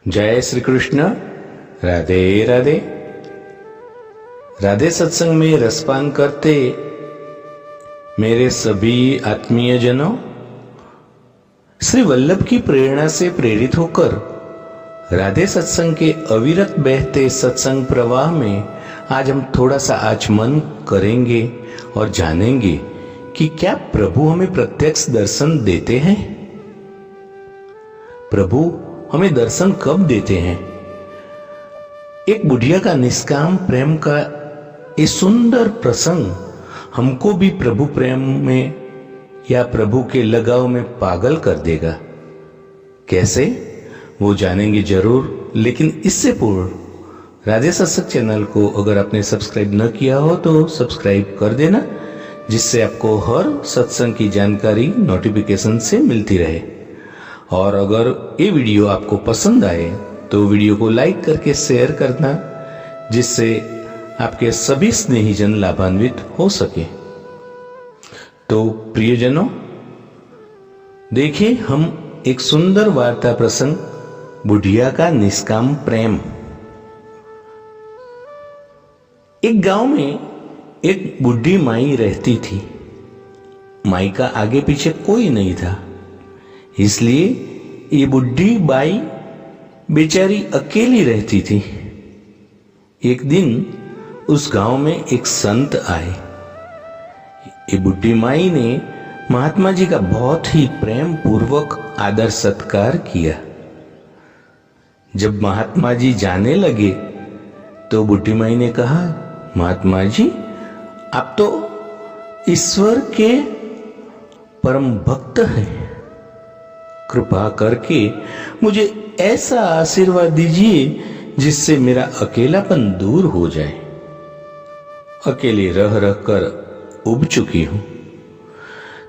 जय श्री कृष्ण। राधे राधे। राधे सत्संग में रसपान करते मेरे सभी आत्मीय जनों, श्री वल्लभ की प्रेरणा से प्रेरित होकर राधे सत्संग के अविरत बहते सत्संग प्रवाह में आज हम थोड़ा सा आचमन करेंगे और जानेंगे कि क्या प्रभु हमें प्रत्यक्ष दर्शन देते हैं। प्रभु हमें दर्शन कब देते हैं। एक बुढ़िया का निष्काम प्रेम का ये सुंदर प्रसंग हमको भी प्रभु प्रेम में या प्रभु के लगाव में पागल कर देगा। कैसे, वो जानेंगे जरूर, लेकिन इससे पूर्व राधे सत्संग चैनल को अगर आपने सब्सक्राइब न किया हो तो सब्सक्राइब कर देना, जिससे आपको हर सत्संग की जानकारी नोटिफिकेशन से मिलती रहे। और अगर ये वीडियो आपको पसंद आए तो वीडियो को लाइक करके शेयर करना, जिससे आपके सभी स्नेहीजन लाभान्वित हो सके। तो प्रियजनों, देखिए हम एक सुंदर वार्ता प्रसंग, बुढ़िया का निष्काम प्रेम। एक गांव में एक बुढ़ी माई रहती थी। माई का आगे पीछे कोई नहीं था, इसलिए ये बुढ़ी बाई बेचारी अकेली रहती थी। एक दिन उस गांव में एक संत आए। ये बुढ़ी माई ने महात्मा जी का बहुत ही प्रेम पूर्वक आदर सत्कार किया। जब महात्मा जी जाने लगे तो बुढ़ी माई ने कहा, महात्मा जी, आप तो ईश्वर के परम भक्त हैं, कृपा करके मुझे ऐसा आशीर्वाद दीजिए जिससे मेरा अकेलापन दूर हो जाए। अकेले रह रह कर उब चुकी हूं।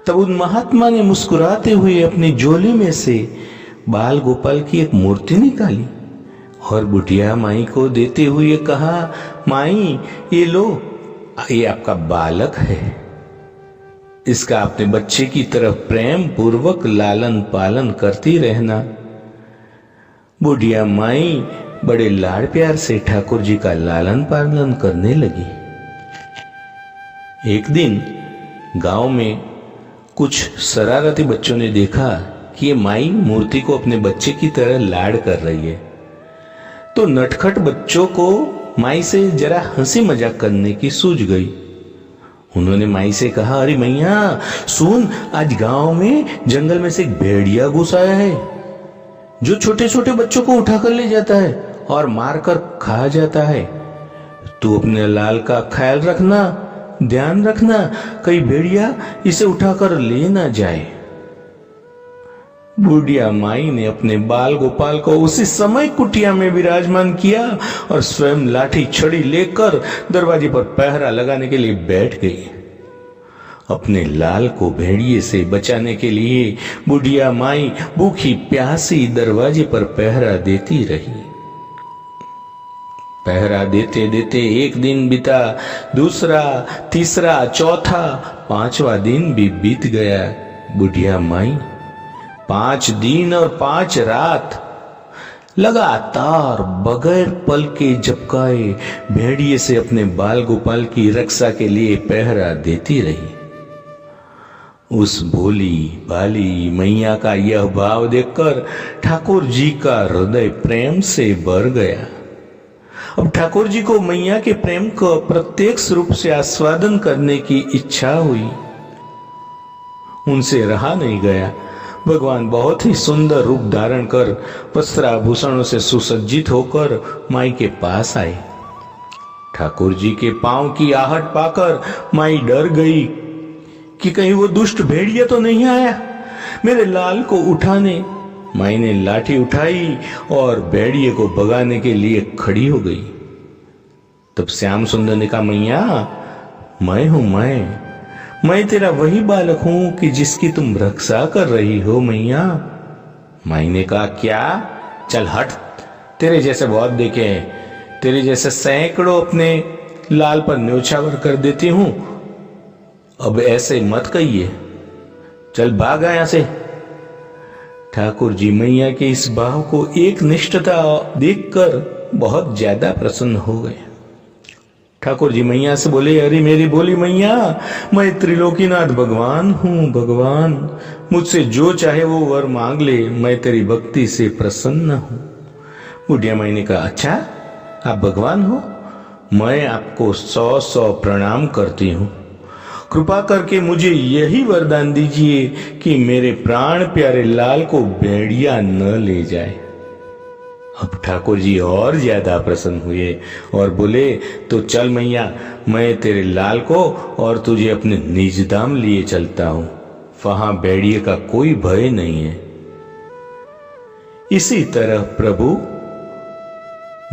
तब उन महात्मा ने मुस्कुराते हुए अपनी झोली में से बाल गोपाल की एक मूर्ति निकाली और बुढ़िया माई को देते हुए कहा, माई ये लो, ये आपका बालक है, इसका अपने बच्चे की तरफ प्रेम पूर्वक लालन पालन करती रहना। बुढ़िया माई बड़े लाड़ प्यार से ठाकुर जी का लालन पालन करने लगी। एक दिन गांव में कुछ शरारती बच्चों ने देखा कि ये माई मूर्ति को अपने बच्चे की तरह लाड़ कर रही है, तो नटखट बच्चों को माई से जरा हंसी मजाक करने की सूझ गई। उन्होंने माई से कहा, अरे मैया सुन, आज गांव में जंगल में से एक भेड़िया घुस आया है जो छोटे छोटे बच्चों को उठाकर ले जाता है और मारकर खा जाता है। तू अपने लाल का ख्याल रखना, ध्यान रखना, कहीं भेड़िया इसे उठाकर ले ना जाए। बुढ़िया माई ने अपने बाल गोपाल को उसी समय कुटिया में विराजमान किया और स्वयं लाठी छड़ी लेकर दरवाजे पर पहरा लगाने के लिए बैठ गई। अपने लाल को भेड़िए से बचाने के लिए बुढ़िया माई भूखी प्यासी दरवाजे पर पहरा देती रही। पहरा देते देते एक दिन बीता, दूसरा, तीसरा, चौथा, पांचवा दिन भी बीत गया। बुढ़िया माई 5 दिन और 5 रात लगातार बगैर पल के झपकाए भेड़िए से अपने बाल गोपाल की रक्षा के लिए पहरा देती रही। उस भोली भाली मैया का यह भाव देखकर ठाकुर जी का हृदय प्रेम से भर गया। अब ठाकुर जी को मैया के प्रेम को प्रत्यक्ष रूप से आस्वादन करने की इच्छा हुई। उनसे रहा नहीं गया। भगवान बहुत ही सुंदर रूप धारण कर वस्त्राभूषणों से सुसज्जित होकर माई के पास आए। ठाकुर जी के पांव की आहट पाकर माई डर गई कि कहीं वो दुष्ट भेड़िया तो नहीं आया मेरे लाल को उठाने। माई ने लाठी उठाई और भेड़िए को भगाने के लिए खड़ी हो गई। तब श्याम सुंदर ने कहा, मैया मैं हूं, मैं तेरा वही बालक हूं कि जिसकी तुम रक्षा कर रही हो मैया। माई ने कहा, क्या, चल हट, तेरे जैसे बहुत देखे हैं, तेरे जैसे सैकड़ों अपने लाल पर न्योछावर कर देती हूं, अब ऐसे मत कहिए, चल भाग यहां से। ठाकुर जी मैया के इस भाव को एक निष्ठता देखकर बहुत ज्यादा प्रसन्न हो गए। ठाकुर जी मैया से बोले, अरे मेरी बोली मैया, मैं त्रिलोकीनाथ भगवान हूँ। भगवान, मुझसे जो चाहे वो वर मांग ले, मैं तेरी भक्ति से प्रसन्न हूँ। बुढ़िया माई ने कहा, अच्छा आप भगवान हो? मैं आपको 100 प्रणाम करती हूँ। कृपा करके मुझे यही वरदान दीजिए कि मेरे प्राण प्यारे लाल को भेड़िया न ले जाए। अब ठाकुर जी और ज्यादा प्रसन्न हुए और बोले, तो चल मैया, मैं तेरे लाल को और तुझे अपने निज धाम लिए चलता हूं, वहां भेड़िए का कोई भय नहीं है। इसी तरह प्रभु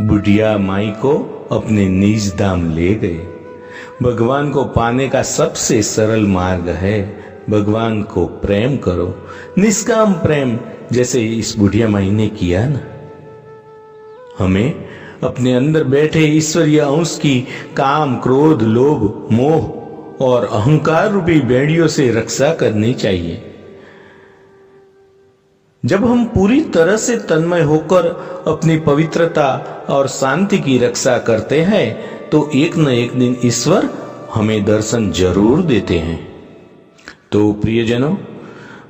बुढ़िया माई को अपने निज धाम ले गए। भगवान को पाने का सबसे सरल मार्ग है भगवान को प्रेम करो, निष्काम प्रेम, जैसे इस बुढ़िया माई ने किया ना। हमें अपने अंदर बैठे ईश्वरीय अंश की काम, क्रोध, लोभ, मोह और अहंकार रूपी भेड़ियों से रक्षा करनी चाहिए। जब हम पूरी तरह से तन्मय होकर अपनी पवित्रता और शांति की रक्षा करते हैं तो एक न एक दिन ईश्वर हमें दर्शन जरूर देते हैं। तो प्रियजनों,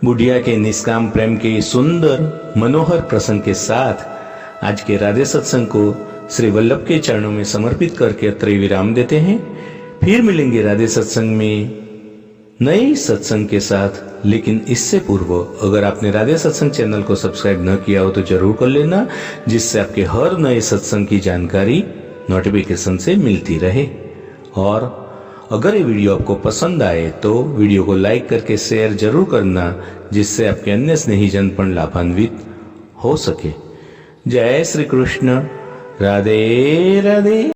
बुढ़िया के निष्काम प्रेम के सुंदर मनोहर प्रसंग के साथ आज के राधे सत्संग को श्री वल्लभ के चरणों में समर्पित करके अत्र विराम देते हैं। फिर मिलेंगे राधे सत्संग में नए सत्संग के साथ। लेकिन इससे पूर्व अगर आपने राधे सत्संग चैनल को सब्सक्राइब न किया हो तो जरूर कर लेना, जिससे आपके हर नए सत्संग की जानकारी नोटिफिकेशन से मिलती रहे। और अगर ये वीडियो आपको पसंद आए तो वीडियो को लाइक करके शेयर जरूर करना, जिससे आपके अन्य स्नेहीजन पण लाभान्वित हो सके। जय श्री कृष्ण। राधे राधे।